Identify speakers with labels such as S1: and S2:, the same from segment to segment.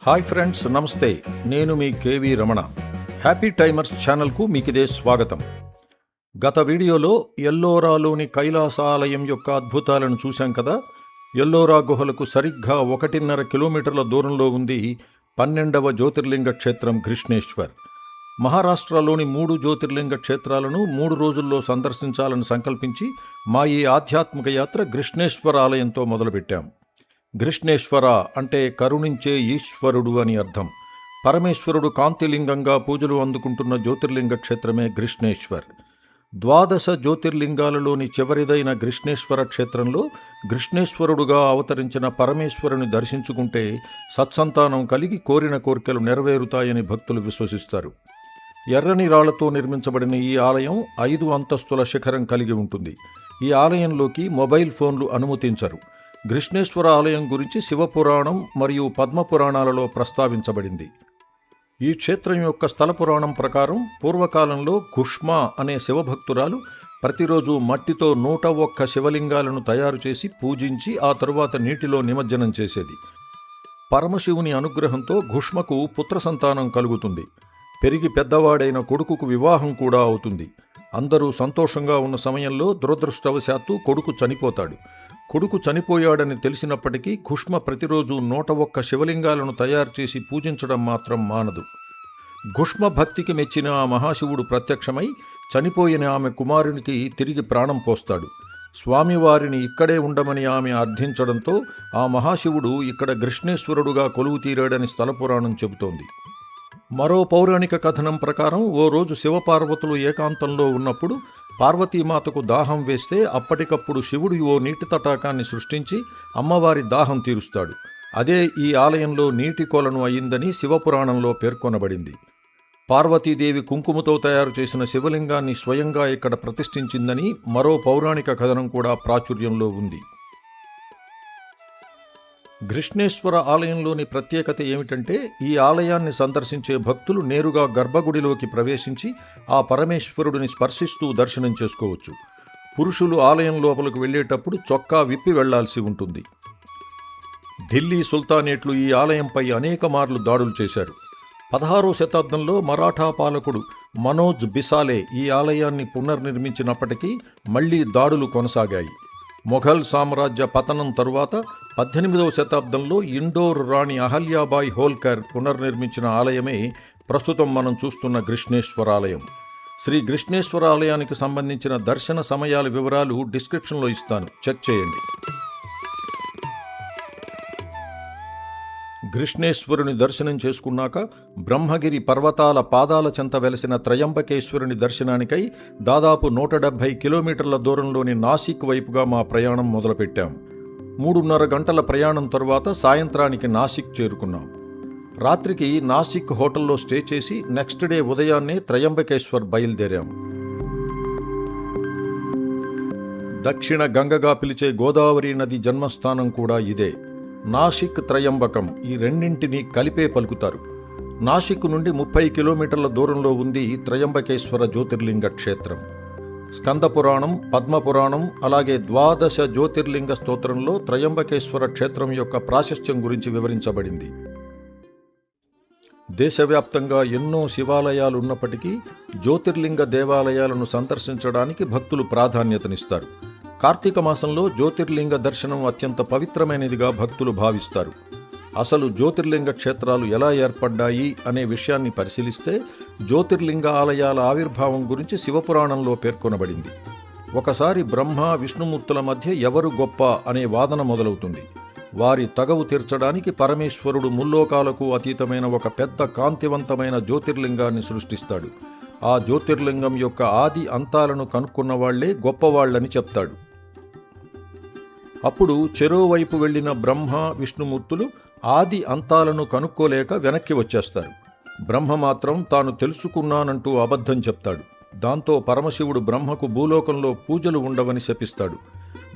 S1: Hi friends, నమస్తే. నేను మీ KV Ramana. Happy timers ఛానల్కు మీకిదే స్వాగతం. గత వీడియోలో ఎల్లోరాలోని కైలాసాలయం యొక్క అద్భుతాలను చూశాం కదా. ఎల్లోరా గుహలకు సరిగ్గా 1.5 కిలోమీటర్ల దూరంలో ఉంది 12వ జ్యోతిర్లింగ క్షేత్రం ఘృష్ణేశ్వర్. మహారాష్ట్రలోని 3 జ్యోతిర్లింగ క్షేత్రాలను 3 రోజుల్లో సందర్శించాలని సంకల్పించి మా ఈ ఆధ్యాత్మిక యాత్ర ఘృష్ణేశ్వర ఆలయంతో మొదలుపెట్టాం. ఘృష్ణేశ్వర అంటే కరుణించే ఈశ్వరుడు అని అర్థం. పరమేశ్వరుడు కాంతిలింగంగా పూజలు అందుకుంటున్న జ్యోతిర్లింగ క్షేత్రమే ఘృష్ణేశ్వర్. 12 జ్యోతిర్లింగాలలోని చివరిదైన ఘృష్ణేశ్వర క్షేత్రంలో ఘృష్ణేశ్వరుడుగా అవతరించిన పరమేశ్వరుని దర్శించుకుంటే సత్సంతానం కలిగి కోరిన కోరికలు నెరవేరుతాయని భక్తులు విశ్వసిస్తారు. ఎర్రని రాళ్లతో నిర్మించబడిన ఈ ఆలయం 5 అంతస్తుల శిఖరం కలిగి ఉంటుంది. ఈ ఆలయంలోకి మొబైల్ ఫోన్లు అనుమతించరు. ఘృష్ణేశ్వర ఆలయం గురించి శివపురాణం మరియు పద్మపురాణాలలో ప్రస్తావించబడింది. ఈ క్షేత్రం యొక్క స్థల పురాణం ప్రకారం పూర్వకాలంలో ఘుష్మ అనే శివభక్తురాలు ప్రతిరోజు మట్టితో 101 శివలింగాలను తయారు చేసి పూజించి ఆ తరువాత నీటిలో నిమజ్జనం చేసేది. పరమశివుని అనుగ్రహంతో ఘుష్మకు పుత్ర సంతానం కలుగుతుంది. పెరిగి పెద్దవాడైన కొడుకుకు వివాహం కూడా అవుతుంది. అందరూ సంతోషంగా ఉన్న సమయంలో దురదృష్టవశాత్తు కొడుకు చనిపోతాడు. కొడుకు చనిపోయాడని తెలిసినప్పటికీ ఘుష్మ ప్రతిరోజు 101 శివలింగాలను తయారు చేసి పూజించడం మాత్రం మానదు. ఘుష్మ భక్తికి మెచ్చిన ఆ మహాశివుడు ప్రత్యక్షమై చనిపోయిన ఆమె కుమారునికి తిరిగి ప్రాణం పోస్తాడు. స్వామివారిని ఇక్కడే ఉండమని ఆమె అర్థించడంతో ఆ మహాశివుడు ఇక్కడ ఘృష్ణేశ్వరుడుగా కొలువు తీరాడని స్థలపురాణం చెబుతోంది. మరో పౌరాణిక కథనం ప్రకారం ఓ రోజు శివపార్వతులు ఏకాంతంలో ఉన్నప్పుడు పార్వతీమాతకు దాహం వేస్తే అప్పటికప్పుడు శివుడు ఓ నీటి తటాకాన్ని సృష్టించి అమ్మవారి దాహం తీరుస్తాడు. అదే ఈ ఆలయంలో నీటి కొలను అయిందని శివపురాణంలో పేర్కొనబడింది. పార్వతీదేవి కుంకుమతో తయారు చేసిన శివలింగాన్ని స్వయంగా ఇక్కడ ప్రతిష్ఠించిందని మరో పౌరాణిక కథనం కూడా ప్రాచుర్యంలో ఉంది. ఘృష్ణేశ్వర ఆలయంలోని ప్రత్యేకత ఏమిటంటే ఈ ఆలయాన్ని సందర్శించే భక్తులు నేరుగా గర్భగుడిలోకి ప్రవేశించి ఆ పరమేశ్వరుడిని స్పర్శిస్తూ దర్శనం చేసుకోవచ్చు. పురుషులు ఆలయం లోపలికి వెళ్లేటప్పుడు చొక్కా విప్పి వెళ్లాల్సి ఉంటుంది. ఢిల్లీ సుల్తానేట్లు ఈ ఆలయంపై అనేక మార్లు దాడులు చేశారు. 16వ శతాబ్దంలో మరాఠా పాలకుడు మనోజ్ బిసాలే ఈ ఆలయాన్ని పునర్నిర్మించినప్పటికీ మళ్లీ దాడులు కొనసాగాయి. మొఘల్ సామ్రాజ్య పతనం తరువాత 18వ శతాబ్దంలో ఇండోర్ రాణి అహల్యాబాయి హోల్కర్ పునర్నిర్మించిన ఆలయమే ప్రస్తుతం మనం చూస్తున్న ఘృష్ణేశ్వర ఆలయం. శ్రీ ఘృష్ణేశ్వర ఆలయానికి సంబంధించిన దర్శన సమయాల వివరాలు డిస్క్రిప్షన్లో ఇస్తాను, చెక్ చేయండి. ఘృష్ణేశ్వరుని దర్శనం చేసుకున్నాక బ్రహ్మగిరి పర్వతాల పాదాల చెంత వెలసిన త్రయంబకేశ్వరుని దర్శనానికై దాదాపు 170 కిలోమీటర్ల దూరంలోని నాసిక్ వైపుగా మా ప్రయాణం మొదలుపెట్టాం. 3.5 గంటల ప్రయాణం తరువాత సాయంత్రానికి నాసిక్ చేరుకున్నాం. రాత్రికి నాసిక్ హోటల్లో స్టే చేసి నెక్స్ట్ డే ఉదయాన్నే త్రయంబకేశ్వర్ బయలుదేరాం. దక్షిణ గంగగా పిలిచే గోదావరి నది జన్మస్థానం కూడా ఇదే. నాసిక్ త్రయంబకం ఈ రెండింటినీ కలిపే పలుకుతారు. నాసిక్ నుండి 30 కిలోమీటర్ల దూరంలో ఉంది త్రయంబకేశ్వర జ్యోతిర్లింగ క్షేత్రం. స్కందపురాణం, పద్మపురాణం అలాగే 12 జ్యోతిర్లింగ స్తోత్రంలో త్రయంబకేశ్వర క్షేత్రం యొక్క ప్రాశస్త్యం గురించి వివరించబడింది. దేశవ్యాప్తంగా ఎన్నో శివాలయాలు ఉన్నప్పటికీ జ్యోతిర్లింగ దేవాలయాలను సందర్శించడానికి భక్తులు ప్రాధాన్యతనిస్తారు. కార్తీక మాసంలో జ్యోతిర్లింగ దర్శనం అత్యంత పవిత్రమైనదిగా భక్తులు భావిస్తారు. అసలు జ్యోతిర్లింగ క్షేత్రాలు ఎలా ఏర్పడ్డాయి అనే విషయాన్ని పరిశీలిస్తే జ్యోతిర్లింగ ఆలయాల ఆవిర్భావం గురించి శివపురాణంలో పేర్కొనబడింది. ఒకసారి బ్రహ్మ విష్ణుమూర్తుల మధ్య ఎవరు గొప్ప అనే వాదన మొదలవుతుంది. వారి తగవు తీర్చడానికి పరమేశ్వరుడు ముల్లోకాలకు అతీతమైన ఒక పెద్ద కాంతివంతమైన జ్యోతిర్లింగాన్ని సృష్టిస్తాడు. ఆ జ్యోతిర్లింగం యొక్క ఆది అంతాలను కనుక్కున్న వాళ్లే గొప్పవాళ్లని చెప్తాడు. అప్పుడు చెరోవైపు వెళ్లిన బ్రహ్మ విష్ణుమూర్తులు ఆది అంతాలను కనుక్కోలేక వెనక్కి వచ్చేస్తారు. బ్రహ్మ మాత్రం తాను తెలుసుకున్నానంటూ అబద్ధం చెప్తాడు. దాంతో పరమశివుడు బ్రహ్మకు భూలోకంలో పూజలు ఉండవని శపిస్తాడు.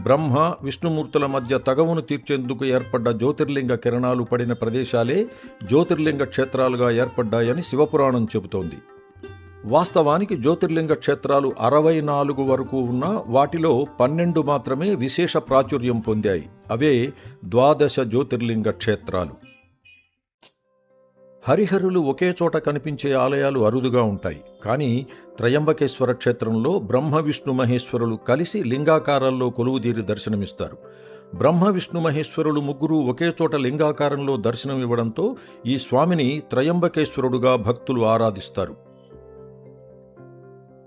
S1: బ్రహ్మ విష్ణుమూర్తుల మధ్య తగవును తీర్చేందుకు ఏర్పడ్డ జ్యోతిర్లింగ కిరణాలు పడిన ప్రదేశాలే జ్యోతిర్లింగ క్షేత్రాలుగా ఏర్పడ్డాయని శివపురాణం చెబుతోంది. వాస్తవానికి జ్యోతిర్లింగ క్షేత్రాలు 64 వరకు ఉన్నా వాటిలో 12 మాత్రమే విశేష ప్రాచుర్యం పొందాయి. అవే 12 జ్యోతిర్లింగ క్షేత్రాలు. హరిహరులు ఒకే చోట కనిపించే ఆలయాలు అరుదుగా ఉంటాయి. కానీ త్రయంబకేశ్వర క్షేత్రంలో బ్రహ్మ విష్ణు మహేశ్వరులు కలిసి లింగాకారాల్లో కొలువుదీరి దర్శనమిస్తారు. బ్రహ్మ విష్ణు మహేశ్వరులు ముగ్గురు ఒకే చోట లింగాకారంలో దర్శనం ఇవ్వడంతో ఈ స్వామిని త్రయంబకేశ్వరుడుగా భక్తులు ఆరాధిస్తారు.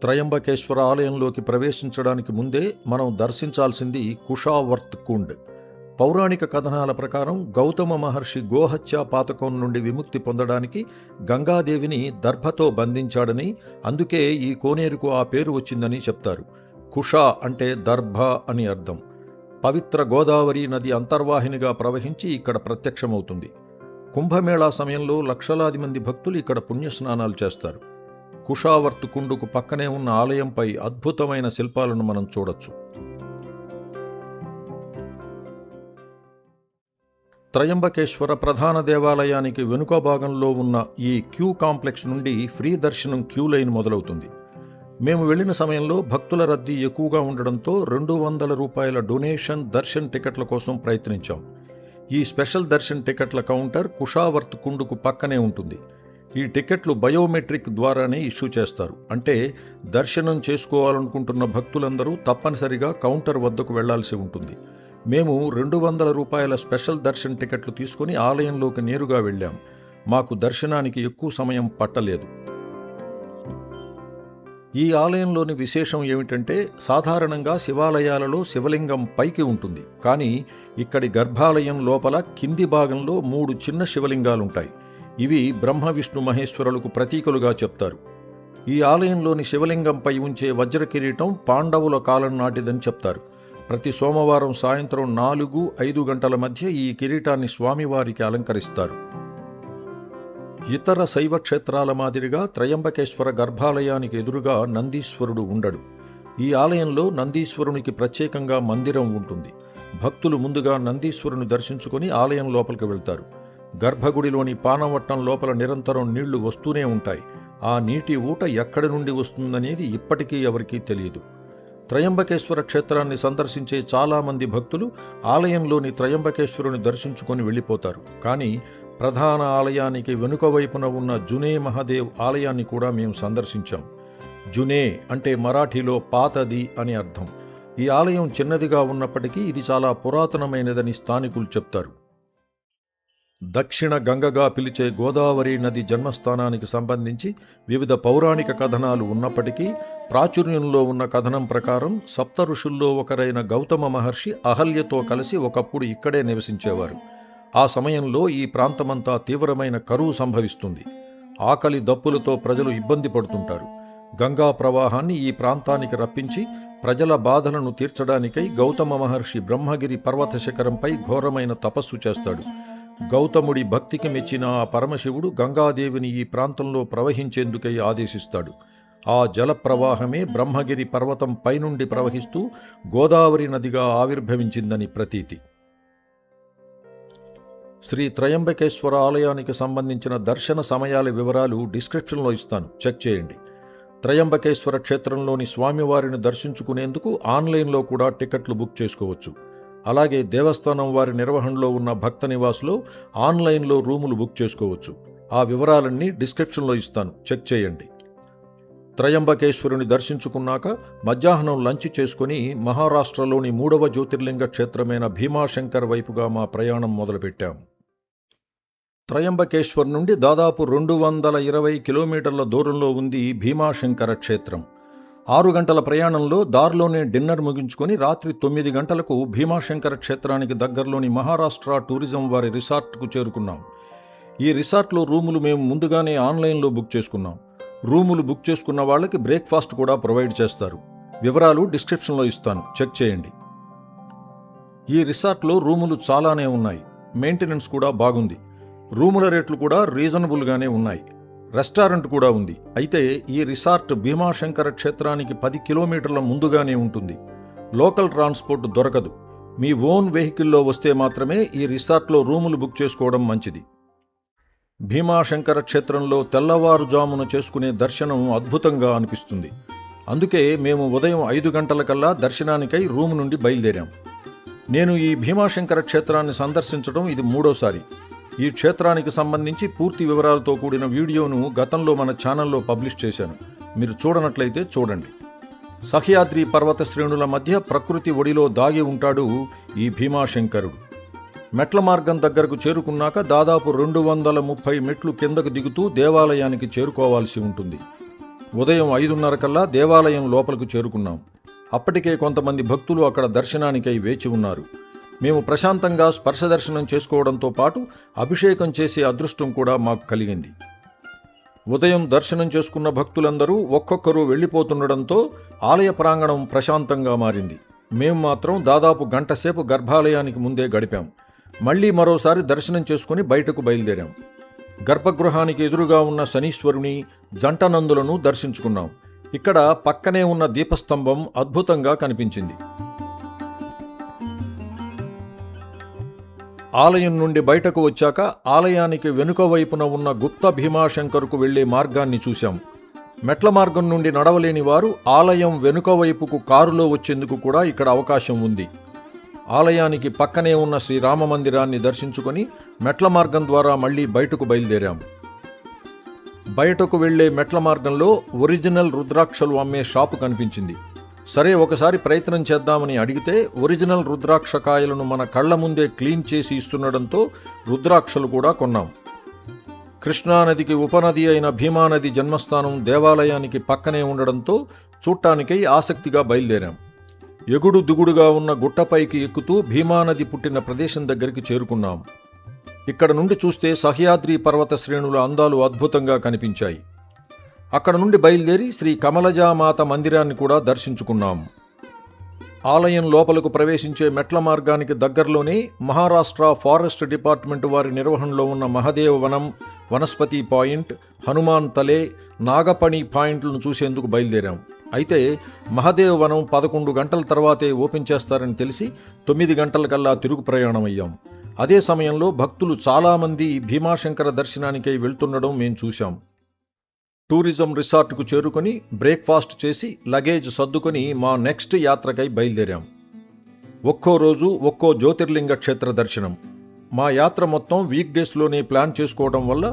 S1: త్రయంబకేశ్వర ఆలయంలోకి ప్రవేశించడానికి ముందే మనం దర్శించాల్సింది కుషావర్త్ కుండ్. పౌరాణిక కథనాల ప్రకారం గౌతమ మహర్షి గోహత్య పాతకం నుండి విముక్తి పొందడానికి గంగాదేవిని దర్భతో బంధించాడని, అందుకే ఈ కోనేరుకు ఆ పేరు వచ్చిందని చెప్తారు. కుష అంటే దర్భ అని అర్థం. పవిత్ర గోదావరి నది అంతర్వాహినిగా ప్రవహించి ఇక్కడ ప్రత్యక్షమవుతుంది. కుంభమేళా సమయంలో లక్షలాది మంది భక్తులు ఇక్కడ పుణ్యస్నానాలు చేస్తారు. కుషావర్త్ కుండుకు పక్కనే ఉన్న ఆలయంపై అద్భుతమైన శిల్పాలను మనం చూడొచ్చు. త్రయంబకేశ్వర ప్రధాన దేవాలయానికి వెనుక భాగంలో ఉన్న ఈ క్యూ కాంప్లెక్స్ నుండి ఫ్రీ దర్శనం క్యూ లైన్ మొదలవుతుంది. మేము వెళ్లిన సమయంలో భక్తుల రద్దీ ఎక్కువగా ఉండడంతో 200 రూపాయల డొనేషన్ దర్శన్ టికెట్ల కోసం ప్రయత్నించాం. ఈ స్పెషల్ దర్శన్ టికెట్ల కౌంటర్ కుషావర్త్ కుండుకు పక్కనే ఉంటుంది. ఈ టికెట్లు బయోమెట్రిక్ ద్వారానే ఇష్యూ చేస్తారు. అంటే దర్శనం చేసుకోవాలనుకుంటున్న భక్తులందరూ తప్పనిసరిగా కౌంటర్ వద్దకు వెళ్లాల్సి ఉంటుంది. మేము 200 రూపాయల స్పెషల్ దర్శన్ టికెట్లు తీసుకుని ఆలయంలోకి నేరుగా వెళ్ళాం. మాకు దర్శనానికి ఎక్కువ సమయం పట్టలేదు. ఈ ఆలయంలోని విశేషం ఏమిటంటే, సాధారణంగా శివాలయాలలో శివలింగం పైకి ఉంటుంది. కానీ ఇక్కడి గర్భాలయం లోపల కింది భాగంలో 3 చిన్న శివలింగాలుంటాయి. ఇవి బ్రహ్మ విష్ణు మహేశ్వరులకు ప్రతీకలుగా చెప్తారు. ఈ ఆలయంలోని శివలింగంపై ఉంచే వజ్ర కిరీటం పాండవుల కాలం నాటిదని చెప్తారు. ప్రతి సోమవారం సాయంత్రం 4-5 గంటల మధ్య ఈ కిరీటాన్ని స్వామివారికి అలంకరిస్తారు. ఇతర శైవ క్షేత్రాల మాదిరిగా త్రయంబకేశ్వర గర్భాలయానికి ఎదురుగా నందీశ్వరుడు ఉండడు. ఈ ఆలయంలో నందీశ్వరునికి ప్రత్యేకంగా మందిరం ఉంటుంది. భక్తులు ముందుగా నందీశ్వరుని దర్శించుకుని ఆలయం లోపలికి వెళ్తారు. గర్భగుడిలోని పానవట్టం లోపల నిరంతరం నీళ్లు వస్తూనే ఉంటాయి. ఆ నీటి ఊట ఎక్కడి నుండి వస్తుందనేది ఇప్పటికీ ఎవరికీ తెలియదు. త్రయంబకేశ్వర క్షేత్రాన్ని సందర్శించే చాలామంది భక్తులు ఆలయంలోని త్రయంబకేశ్వరుని దర్శించుకొని వెళ్ళిపోతారు. కానీ ప్రధాన ఆలయానికి వెనుక వైపున ఉన్న జునే మహాదేవ్ ఆలయాన్ని కూడా మేము సందర్శించాం. జునే అంటే మరాఠీలో పాతది అని అర్థం. ఈ ఆలయం చిన్నదిగా ఉన్నప్పటికీ ఇది చాలా పురాతనమైనదని స్థానికులు చెప్తారు. దక్షిణ గంగగా పిలిచే గోదావరి నది జన్మస్థానానికి సంబంధించి వివిధ పౌరాణిక కథనాలు ఉన్నప్పటికీ ప్రాచుర్యంలో ఉన్న కథనం ప్రకారం సప్త ఋషుల్లో ఒకరైన గౌతమ మహర్షి అహల్యతో కలిసి ఒకప్పుడు ఇక్కడే నివసించేవారు. ఆ సమయంలో ఈ ప్రాంతమంతా తీవ్రమైన కరువు సంభవిస్తుంది. ఆకలి దప్పులతో ప్రజలు ఇబ్బంది పడుతుంటారు. గంగా ప్రవాహాన్ని ఈ ప్రాంతానికి రప్పించి ప్రజల బాధలను తీర్చడానికై గౌతమ మహర్షి బ్రహ్మగిరి పర్వత శిఖరంపై ఘోరమైన తపస్సు చేస్తాడు. గౌతముడి భక్తికి మెచ్చిన ఆ పరమశివుడు గంగాదేవిని ఈ ప్రాంతంలో ప్రవహించేందుకై ఆదేశిస్తాడు. ఆ జల ప్రవాహమే బ్రహ్మగిరి పర్వతం పైనుండి ప్రవహిస్తూ గోదావరి నదిగా ఆవిర్భవించిందని ప్రతీతి. శ్రీ త్రయంబకేశ్వర ఆలయానికి సంబంధించిన దర్శన సమయాల వివరాలు డిస్క్రిప్షన్లో ఇస్తాను, చెక్ చేయండి. త్రయంబకేశ్వర క్షేత్రంలోని స్వామివారిని దర్శించుకునేందుకు ఆన్లైన్లో కూడా టికెట్లు బుక్ చేసుకోవచ్చు. అలాగే దేవస్థానం వారి నిర్వహణలో ఉన్న భక్త నివాస్లో ఆన్లైన్లో రూములు బుక్ చేసుకోవచ్చు. ఆ వివరాలన్నీ డిస్క్రిప్షన్లో ఇస్తాను, చెక్ చేయండి. త్రయంబకేశ్వరుని దర్శించుకున్నాక మధ్యాహ్నం లంచ్ చేసుకుని మహారాష్ట్రలోని 3వ జ్యోతిర్లింగ క్షేత్రమైన భీమాశంకర్ వైపుగా మా ప్రయాణం మొదలుపెట్టాం. త్రయంబకేశ్వర్ నుండి దాదాపు 220 కిలోమీటర్ల దూరంలో ఉంది భీమాశంకర క్షేత్రం. 6 గంటల ప్రయాణంలో దారిలోనే డిన్నర్ ముగించుకొని రాత్రి 9 గంటలకు భీమాశంకర క్షేత్రానికి దగ్గరలోని మహారాష్ట్ర టూరిజం వారి రిసార్ట్కు చేరుకున్నాం. ఈ రిసార్ట్లో రూములు మేము ముందుగానే ఆన్లైన్లో బుక్ చేసుకున్నాం. రూములు బుక్ చేసుకున్న వాళ్ళకి బ్రేక్ఫాస్ట్ కూడా ప్రొవైడ్ చేస్తారు. వివరాలు డిస్క్రిప్షన్లో ఇస్తాను, చెక్ చేయండి. ఈ రిసార్ట్లో రూములు చాలానే ఉన్నాయి. మెయింటెనెన్స్ కూడా బాగుంది. రూముల రేట్లు కూడా రీజనబుల్గానే ఉన్నాయి. రెస్టారెంట్ కూడా ఉంది. అయితే ఈ రిసార్ట్ భీమాశంకర క్షేత్రానికి 10 కిలోమీటర్ల ముందుగానే ఉంటుంది. లోకల్ ట్రాన్స్పోర్ట్ దొరకదు. మీ ఓన్ వెహికల్లో వస్తే మాత్రమే ఈ రిసార్ట్లో రూములు బుక్ చేసుకోవడం మంచిది. భీమాశంకర క్షేత్రంలో తెల్లవారుజామున చేసుకునే దర్శనం అద్భుతంగా అనిపిస్తుంది. అందుకే మేము ఉదయం 5 గంటలకల్లా దర్శనానికై రూము నుండి బయలుదేరాం. నేను ఈ భీమాశంకర క్షేత్రాన్ని సందర్శించడం ఇది 3వ సారి. ఈ క్షేత్రానికి సంబంధించి పూర్తి వివరాలతో కూడిన వీడియోను గతంలో మన ఛానల్లో పబ్లిష్ చేశాను. మీరు చూడనట్లయితే చూడండి. సహ్యాద్రి పర్వత శ్రేణుల మధ్య ప్రకృతి ఒడిలో దాగి ఉంటాడు ఈ భీమాశంకరుడు. మెట్ల మార్గం దగ్గరకు చేరుకున్నాక దాదాపు 230 మెట్లు కిందకు దిగుతూ దేవాలయానికి చేరుకోవాల్సి ఉంటుంది. ఉదయం 5:30 కల్లా దేవాలయం లోపలికి చేరుకున్నాం. అప్పటికే కొంతమంది భక్తులు అక్కడ దర్శనానికై వేచి ఉన్నారు. మేము ప్రశాంతంగా స్పర్శ దర్శనం చేసుకోవడంతో పాటు అభిషేకం చేసే అదృష్టం కూడా మాకు కలిగింది. ఉదయం దర్శనం చేసుకున్న భక్తులందరూ ఒక్కొక్కరు వెళ్ళిపోతుండడంతో ఆలయ ప్రాంగణం ప్రశాంతంగా మారింది. మేము మాత్రం దాదాపు గంట సేపు గర్భాలయానికి ముందే గడిపాం. మళ్లీ మరోసారి దర్శనం చేసుకుని బయటకు బయలుదేరాం. గర్భగృహానికి ఎదురుగా ఉన్న శనీశ్వరుని, జంట నందులను దర్శించుకున్నాం. ఇక్కడ పక్కనే ఉన్న దీపస్తంభం అద్భుతంగా కనిపించింది. ఆలయం నుండి బయటకు వచ్చాక ఆలయానికి వెనుక వైపున ఉన్న గుప్త భీమాశంకరుకు వెళ్లే మార్గాన్ని చూశాం. మెట్ల మార్గం నుండి నడవలేని వారు ఆలయం వెనుక వైపుకు కారులో వచ్చేందుకు కూడా ఇక్కడ అవకాశం ఉంది. ఆలయానికి పక్కనే ఉన్న శ్రీరామ మందిరాన్ని దర్శించుకొని మెట్ల మార్గం ద్వారా మళ్లీ బయటకు బయలుదేరాం. బయటకు వెళ్లే మెట్ల మార్గంలో ఒరిజినల్ రుద్రాక్షలు అమ్మే షాపు కనిపించింది. సరే, ఒకసారి ప్రయత్నం చేద్దామని అడిగితే ఒరిజినల్ రుద్రాక్ష కాయలను మన కళ్ల ముందే క్లీన్ చేసి ఇస్తుండడంతో రుద్రాక్షలు కూడా కొన్నాం. కృష్ణానదికి ఉపనది అయిన భీమానది జన్మస్థానం దేవాలయానికి పక్కనే ఉండడంతో చూడటానికై ఆసక్తిగా బయలుదేరాం. ఎగుడు దిగుడుగా ఉన్న గుట్టపైకి ఎక్కుతూ భీమానది పుట్టిన ప్రదేశం దగ్గరికి చేరుకున్నాం. ఇక్కడ నుండి చూస్తే సహ్యాద్రి పర్వత శ్రేణుల అందాలు అద్భుతంగా కనిపించాయి. అక్కడ నుండి బయలుదేరి శ్రీ కమలజామాత మందిరాన్ని కూడా దర్శించుకున్నాం. ఆలయం లోపలకు ప్రవేశించే మెట్ల మార్గానికి దగ్గరలోనే మహారాష్ట్ర ఫారెస్ట్ డిపార్ట్మెంట్ వారి నిర్వహణలో ఉన్న మహదేవ వనం, వనస్పతి పాయింట్, హనుమాన్ తలే, నాగపణి పాయింట్లను చూసేందుకు బయలుదేరాం. అయితే మహదేవ వనం 11 గంటల తర్వాతే ఓపెన్ చేస్తారని తెలిసి 9 గంటలకల్లా తిరుగు ప్రయాణం అయ్యాం. అదే సమయంలో భక్తులు చాలామంది భీమాశంకర దర్శనానికై వెళ్తుండడం మేం చూశాం. టూరిజం రిసార్ట్కు చేరుకొని బ్రేక్ఫాస్ట్ చేసి లగేజ్ సర్దుకొని మా నెక్స్ట్ యాత్రకై బయలుదేరాం. ఒక్కో రోజు ఒక్కో జ్యోతిర్లింగ క్షేత్ర దర్శనం. మా యాత్ర మొత్తం వీక్ డేస్లోనే ప్లాన్ చేసుకోవడం వల్ల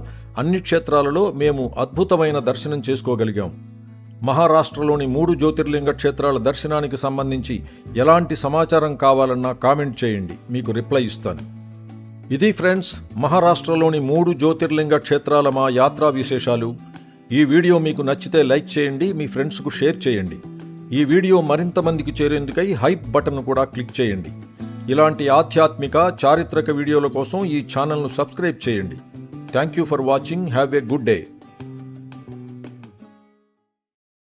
S1: అన్ని క్షేత్రాలలో మేము అద్భుతమైన దర్శనం చేసుకోగలిగాం. మహారాష్ట్రలోని 3 జ్యోతిర్లింగ క్షేత్రాల దర్శనానికి సంబంధించి ఎలాంటి సమాచారం కావాలన్నా కామెంట్ చేయండి, మీకు రిప్లై ఇస్తాను. ఇది ఫ్రెండ్స్, మహారాష్ట్రలోని 3 జ్యోతిర్లింగ క్షేత్రాల మా యాత్రా విశేషాలు. ఈ వీడియో మీకు నచ్చితే లైక్ చేయండి, మీ ఫ్రెండ్స్కు షేర్ చేయండి. ఈ వీడియో మరింత మందికి చేరేందుకై హైప్ బటన్ కూడా క్లిక్ చేయండి. ఇలాంటి ఆధ్యాత్మిక, చారిత్రక వీడియోల కోసం ఈ ఛానల్ను సబ్స్క్రైబ్ చేయండి. Thank you for watching. Have a good day.